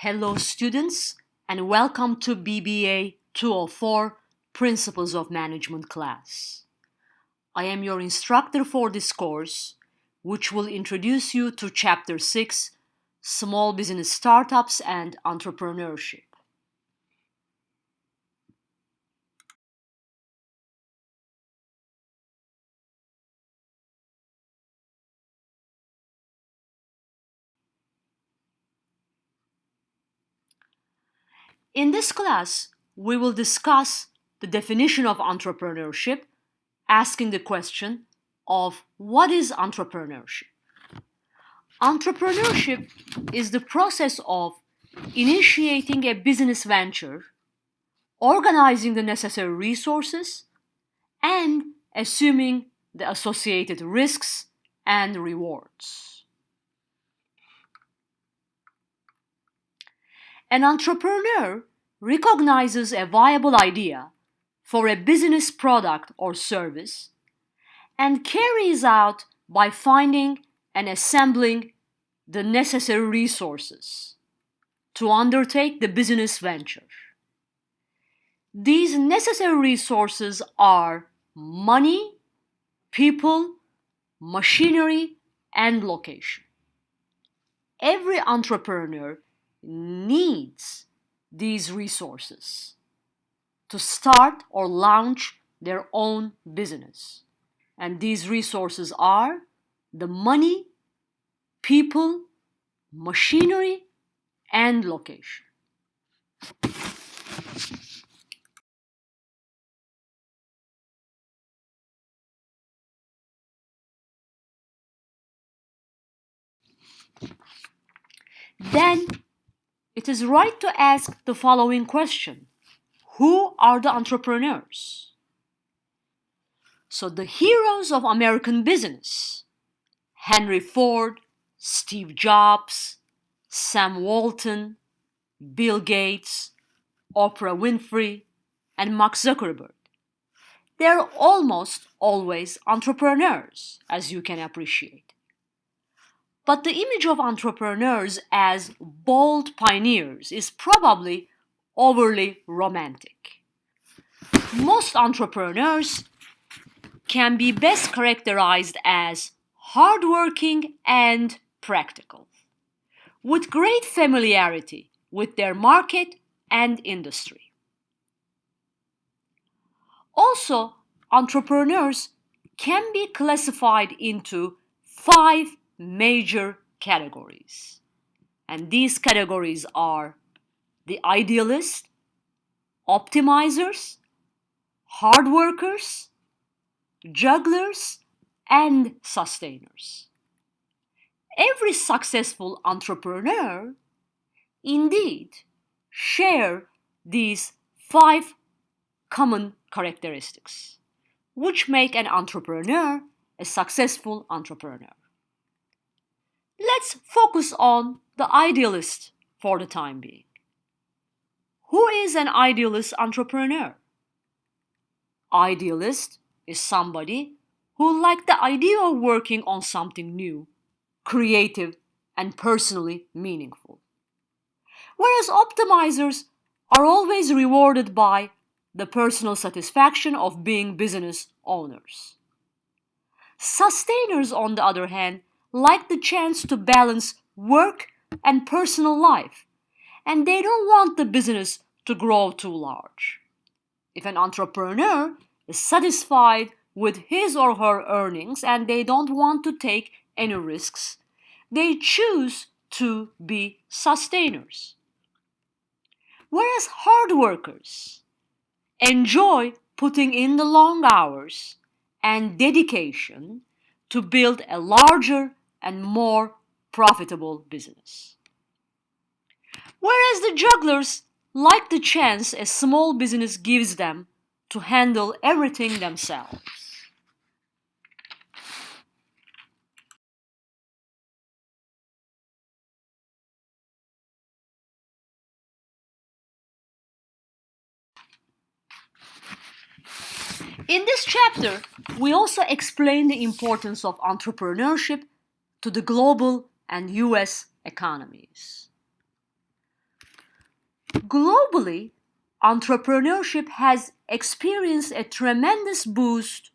Hello students and welcome to BBA 204 Principles of Management class. I am your instructor for this course, which will introduce you to Chapter 6, Small Business Startups and Entrepreneurship. In this class, we will discuss the definition of entrepreneurship, asking the question of what is entrepreneurship? Entrepreneurship is the process of initiating a business venture, organizing the necessary resources, and assuming the associated risks and rewards. An entrepreneur recognizes a viable idea for a business product or service and carries out by finding and assembling the necessary resources to undertake the business venture. These necessary resources are money, people, machinery, and location. Every entrepreneur needs these resources to start or launch their own business. And these resources are the money, people, machinery, and location. Then it is right to ask the following question: who are the entrepreneurs? So the heroes of American business: Henry Ford, Steve Jobs, Sam Walton, Bill Gates, Oprah Winfrey, and Mark Zuckerberg. They're almost always entrepreneurs, as you can appreciate. But the image of entrepreneurs as bold pioneers is probably overly romantic. Most entrepreneurs can be best characterized as hardworking and practical, with great familiarity with their market and industry. Also, entrepreneurs can be classified into 5 major categories. And these categories are the idealists, optimizers, hard workers, jugglers, and sustainers. Every successful entrepreneur indeed share these 5 common characteristics, which make an entrepreneur a successful entrepreneur. Let's focus on the idealist for the time being. Who is an idealist entrepreneur? Idealist is somebody who likes the idea of working on something new, creative, and personally meaningful. Whereas optimizers are always rewarded by the personal satisfaction of being business owners. Sustainers, on the other hand, like the chance to balance work and personal life, and they don't want the business to grow too large. If an entrepreneur is satisfied with his or her earnings and they don't want to take any risks, they choose to be sustainers. Whereas hard workers enjoy putting in the long hours and dedication to build a larger and more profitable business. Whereas the jugglers like the chance a small business gives them to handle everything themselves. In this chapter, we also explain the importance of entrepreneurship to the global and US economies. Globally, entrepreneurship has experienced a tremendous boost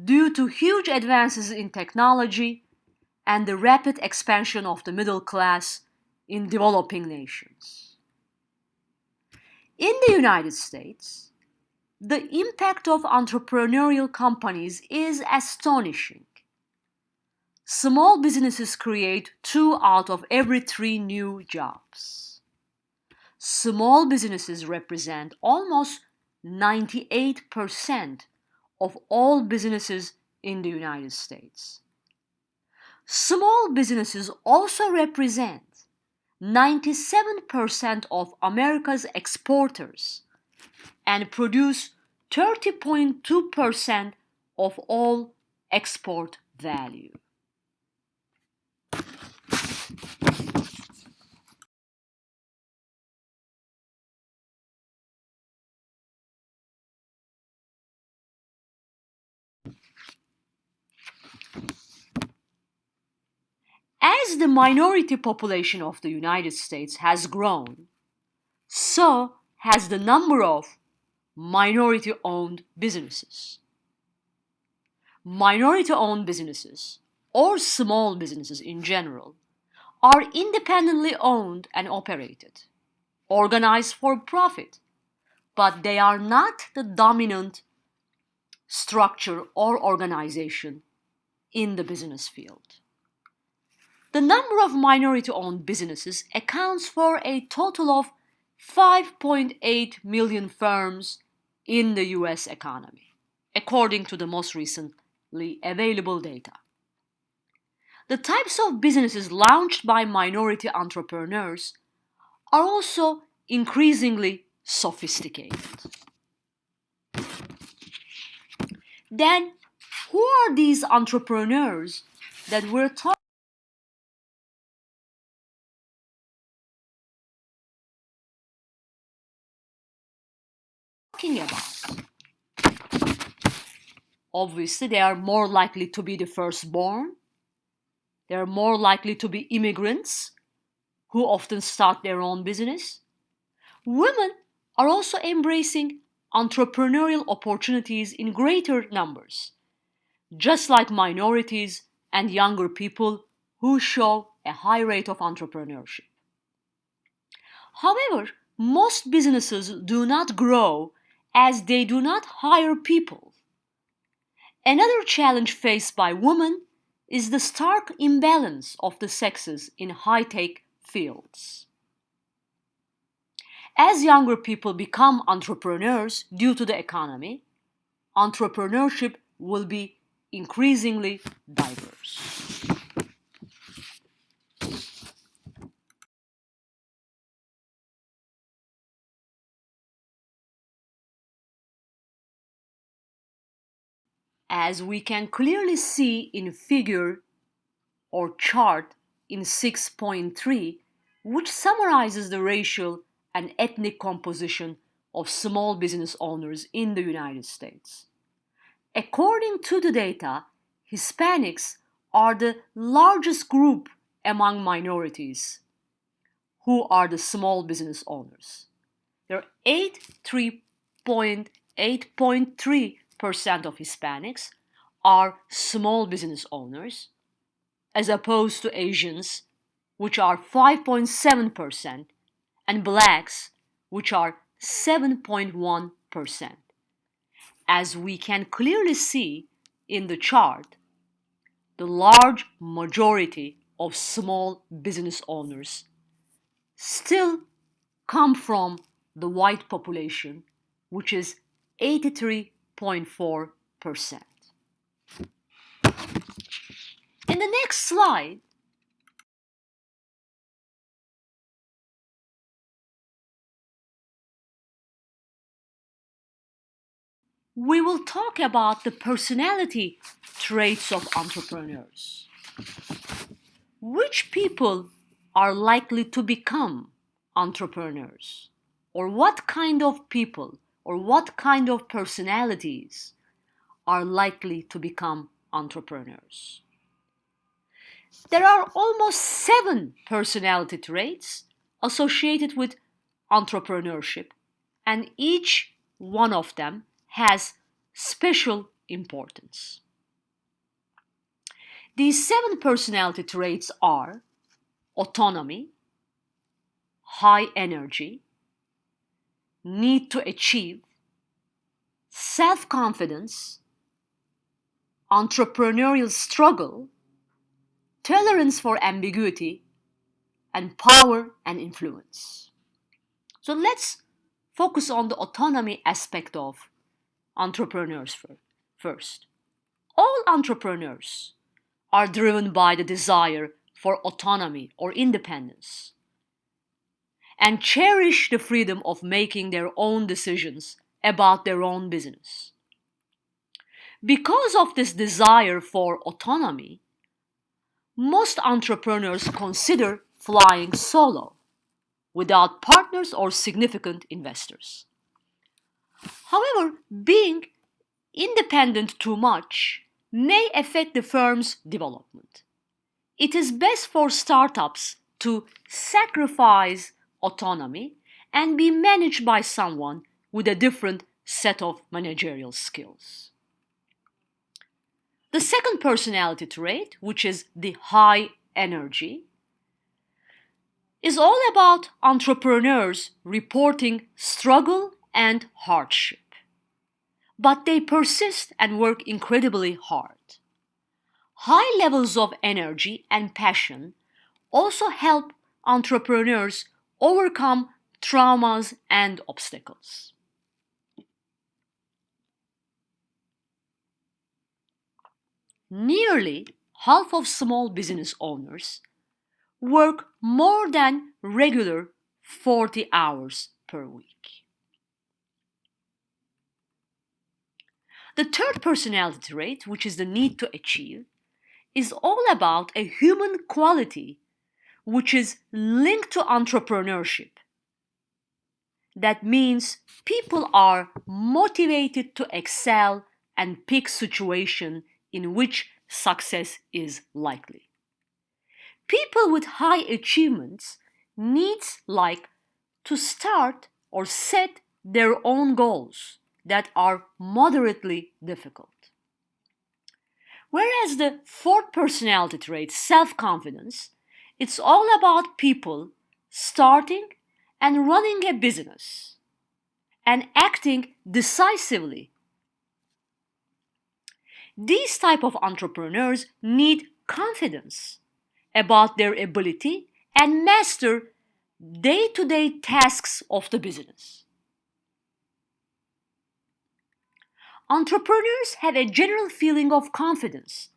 due to huge advances in technology and the rapid expansion of the middle class in developing nations. In the United States, the impact of entrepreneurial companies is astonishing. Small businesses create 2 out of every 3 new jobs. Small businesses represent almost 98% of all businesses in the United States. Small businesses also represent 97% of America's exporters and produce 30.2% of all export value. As the minority population of the United States has grown, so has the number of minority-owned businesses. Minority-owned businesses, or small businesses in general, are independently owned and operated, organized for profit, but they are not the dominant structure or organization in the business field. The number of minority-owned businesses accounts for a total of 5.8 million firms in the US economy, according to the most recently available data. The types of businesses launched by minority entrepreneurs are also increasingly sophisticated. Then, who are these entrepreneurs that we're talking about? Obviously, they are more likely to be the firstborn. They are more likely to be immigrants who often start their own business. Women are also embracing entrepreneurial opportunities in greater numbers, just like minorities and younger people who show a high rate of entrepreneurship. However, most businesses do not grow as they do not hire people. Another challenge faced by women is the stark imbalance of the sexes in high-tech fields. As younger people become entrepreneurs due to the economy, entrepreneurship will be increasingly diverse. As we can clearly see in figure or chart in 6.3, which summarizes the racial and ethnic composition of small business owners in the United States. According to the data, Hispanics are the largest group among minorities who are the small business owners. There are 8.3% of Hispanics are small business owners, as opposed to Asians, which are 5.7%, and blacks, which are 7.1%. As we can clearly see in the chart, the large majority of small business owners still come from the white population, which is 83.4%. In the next slide, we will talk about the personality traits of entrepreneurs. Which people are likely to become entrepreneurs? Or what kind of people or what kind of personalities are likely to become entrepreneurs? There are almost 7 personality traits associated with entrepreneurship, and each one of them has special importance. These 7 personality traits are autonomy, high energy, need to achieve, self-confidence, entrepreneurial struggle, tolerance for ambiguity, and power and influence. So let's focus on the autonomy aspect of entrepreneurs first. All entrepreneurs are driven by the desire for autonomy or independence and cherish the freedom of making their own decisions about their own business. Because of this desire for autonomy, most entrepreneurs consider flying solo without partners or significant investors. However, being independent too much may affect the firm's development. It is best for startups to sacrifice autonomy and be managed by someone with a different set of managerial skills. The second personality trait, which is the high energy, is all about entrepreneurs reporting struggle and hardship. But they persist and work incredibly hard. High levels of energy and passion also help entrepreneurs overcome traumas and obstacles. Nearly half of small business owners work more than regular 40 hours per week. The third personality trait, which is the need to achieve, is all about a human quality which is linked to entrepreneurship. That means people are motivated to excel and pick situations in which success is likely. People with high achievements needs like to start or set their own goals that are moderately difficult. Whereas the fourth personality trait, self-confidence, it's all about people starting and running a business and acting decisively. These type of entrepreneurs need confidence about their ability and master day-to-day tasks of the business. Entrepreneurs have a general feeling of confidence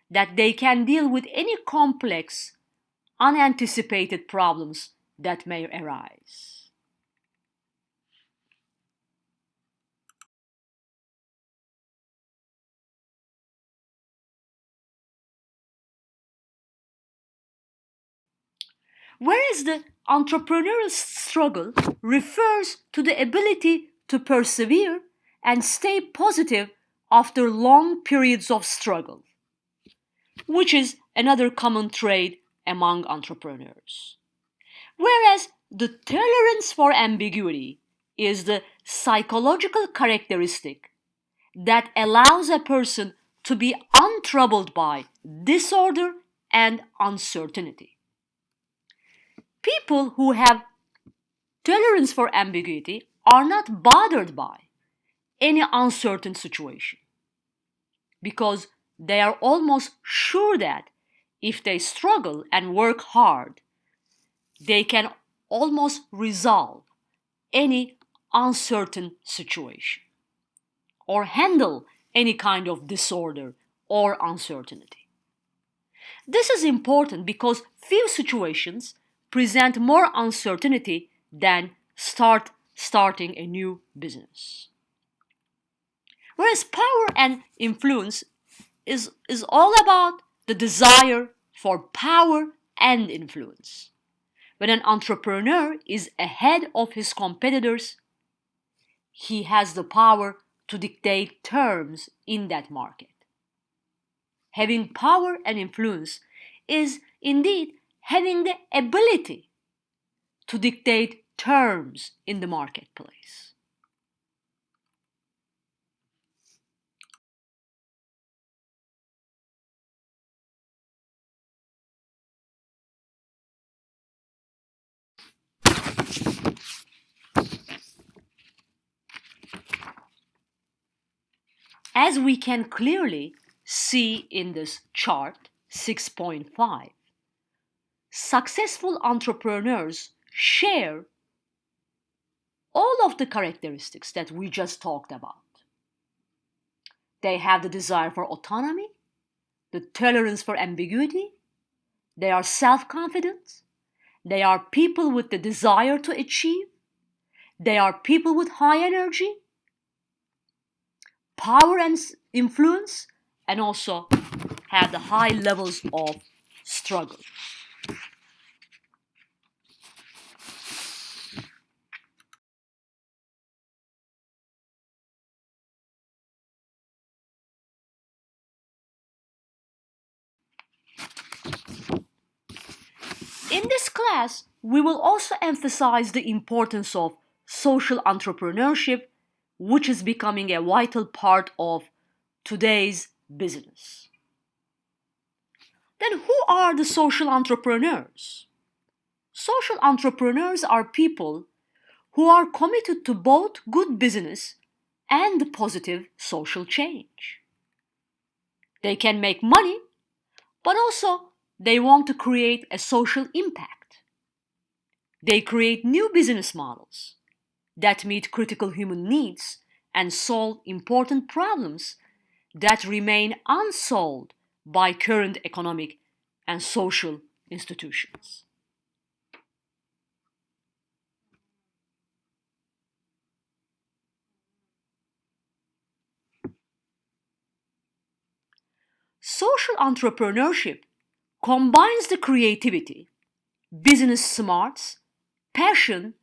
that they can deal with any complex, unanticipated problems that may arise. Whereas the entrepreneurial struggle refers to the ability to persevere and stay positive after long periods of struggle, which is another common trait among entrepreneurs. Whereas the tolerance for ambiguity is the psychological characteristic that allows a person to be untroubled by disorder and uncertainty. People who have tolerance for ambiguity are not bothered by any uncertain situation because they are almost sure that if they struggle and work hard, they can almost resolve any uncertain situation or handle any kind of disorder or uncertainty. This is important because few situations present more uncertainty than starting a new business. Whereas power and influence is all about the desire for power and influence. When an entrepreneur is ahead of his competitors, he has the power to dictate terms in that market. Having power and influence is indeed having the ability to dictate terms in the marketplace. As we can clearly see in this chart 6.5, successful entrepreneurs share all of the characteristics that we just talked about. They have the desire for autonomy, the tolerance for ambiguity, they are self-confident, they are people with the desire to achieve, they are people with high energy, power and influence, and also have the high levels of struggle. In this class, we will also emphasize the importance of social entrepreneurship, which is becoming a vital part of today's business. Then, who are the social entrepreneurs? Social entrepreneurs are people who are committed to both good business and positive social change. They can make money, but also they want to create a social impact. They create new business models that meet critical human needs and solve important problems that remain unsolved by current economic and social institutions. Social entrepreneurship combines the creativity, business smarts, passion,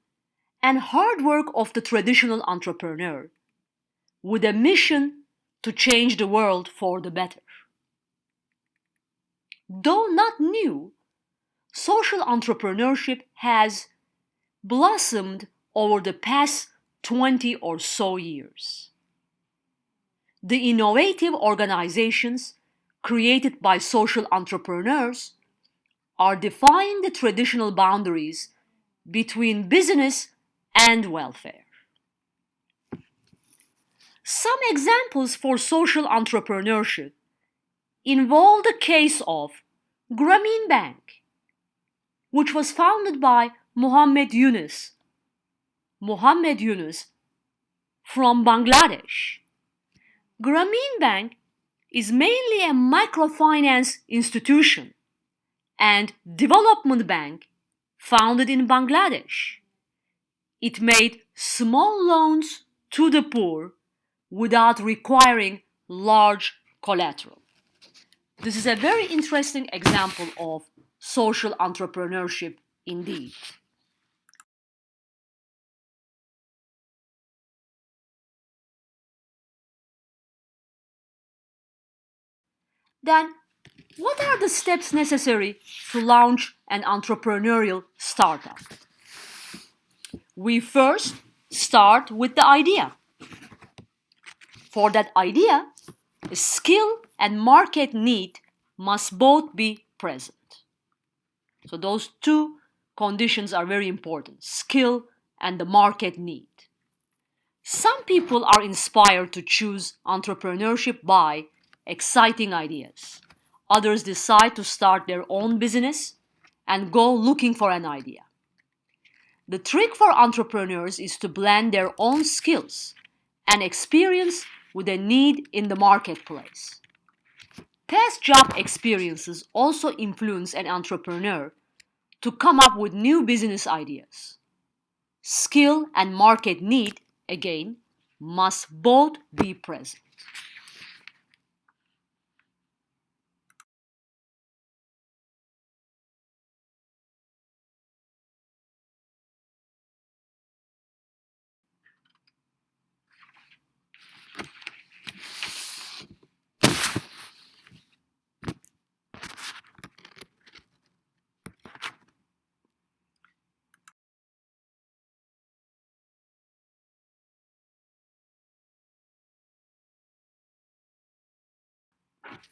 and hard work of the traditional entrepreneur with a mission to change the world for the better. Though not new, social entrepreneurship has blossomed over the past 20 or so years. The innovative organizations created by social entrepreneurs are defying the traditional boundaries between business and welfare. Some examples for social entrepreneurship involve the case of Grameen Bank, which was founded by Mohammed Yunus from Bangladesh. Grameen Bank is mainly a microfinance institution and development bank founded in Bangladesh. It made small loans to the poor without requiring large collateral. This is a very interesting example of social entrepreneurship indeed. Then, what are the steps necessary to launch an entrepreneurial startup? We first start with the idea. For that idea, skill and market need must both be present. So those two conditions are very important, skill and the market need. Some people are inspired to choose entrepreneurship by exciting ideas. Others decide to start their own business and go looking for an idea. The trick for entrepreneurs is to blend their own skills and experience with a need in the marketplace. Past job experiences also influence an entrepreneur to come up with new business ideas. Skill and market need, again, must both be present.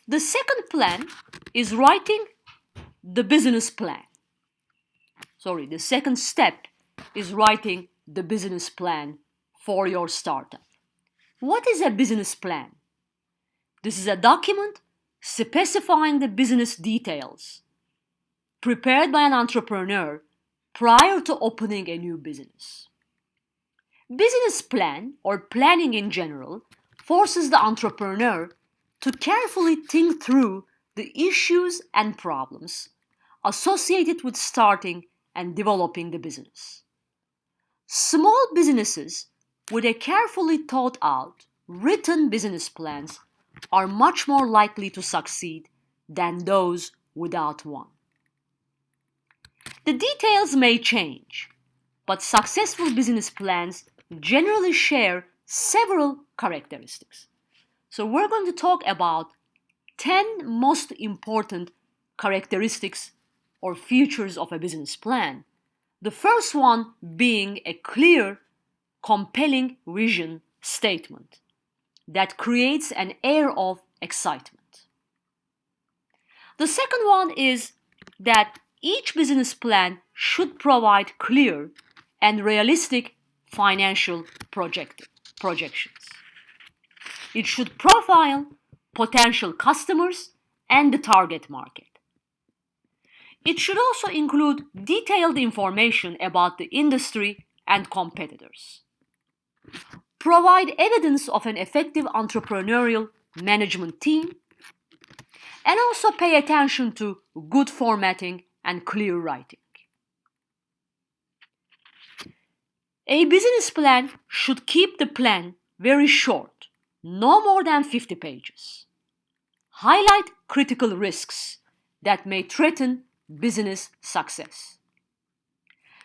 The second plan is writing the business plan. The second step is writing the business plan for your startup. What is a business plan? This is a document specifying the business details prepared by an entrepreneur prior to opening a new business. Business plan, or planning in general, forces the entrepreneur to carefully think through the issues and problems associated with starting and developing the business. Small businesses with a carefully thought out, written business plans are much more likely to succeed than those without one. The details may change, but successful business plans generally share several characteristics. So we're going to talk about 10 most important characteristics or features of a business plan. The first one being a clear, compelling vision statement that creates an air of excitement. The second one is that each business plan should provide clear and realistic financial projections. It should profile potential customers and the target market. It should also include detailed information about the industry and competitors. Provide evidence of an effective entrepreneurial management team, and also pay attention to good formatting and clear writing. A business plan should keep the plan very short, no more than 50 pages. Highlight critical risks that may threaten business success.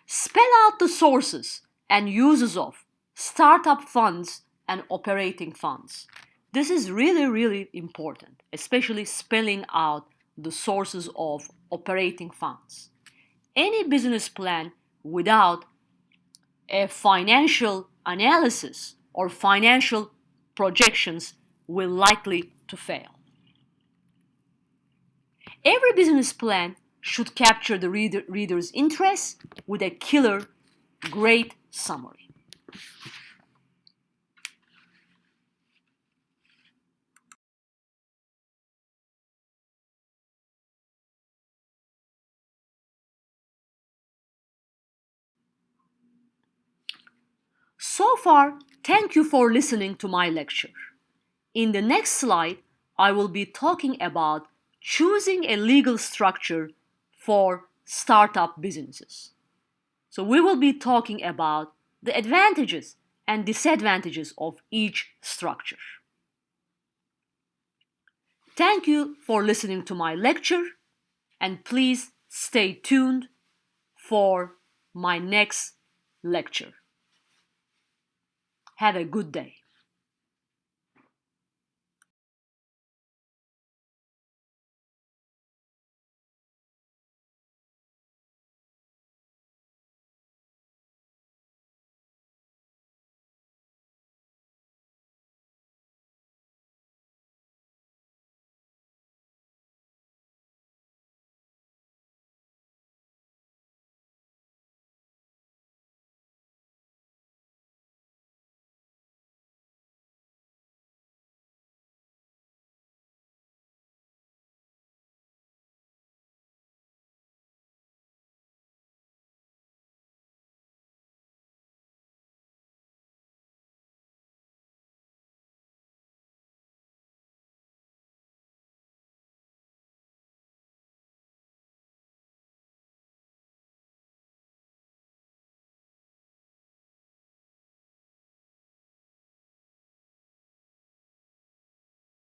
Spell out the sources and uses of startup funds and operating funds. This is really, really important, especially spelling out the sources of operating funds. Any business plan without a financial analysis or financial projections will likely to fail. Every business plan should capture the reader's interest with a killer, great summary. So far, thank you for listening to my lecture. In the next slide, I will be talking about choosing a legal structure for startup businesses. So we will be talking about the advantages and disadvantages of each structure. Thank you for listening to my lecture, and please stay tuned for my next lecture. Have a good day.